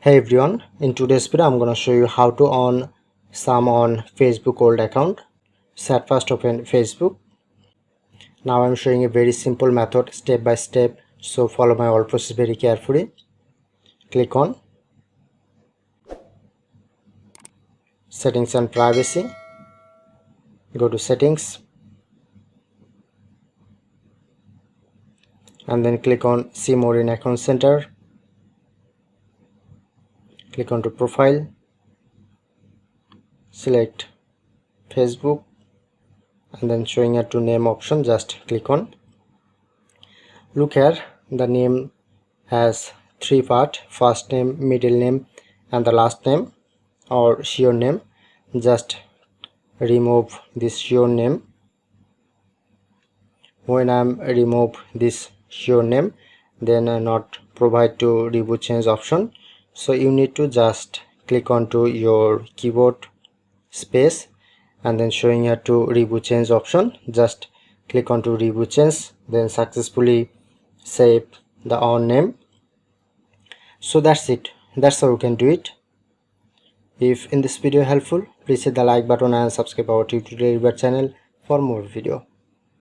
Hey everyone, in today's video I'm gonna show you how to on some on Facebook old account. So at first open Facebook. Now I'm showing a very simple method step by step, so follow my whole process very carefully. Click on settings and privacy, go to settings and then click on see more in account center. Click on to profile, select Facebook and then showing a to name option, just click on. Look here, the name has three parts: first name, middle name and the last name or your name. Just remove this your name. When I'm remove this your name, then not provide to reboot change option, so you need to just click on to your keyboard space and then showing here to reboot change option, just click on to reboot change, then successfully save the on name. So that's it, that's how you can do it. If in this video helpful, please hit the like button and subscribe our tutorial channel for more video.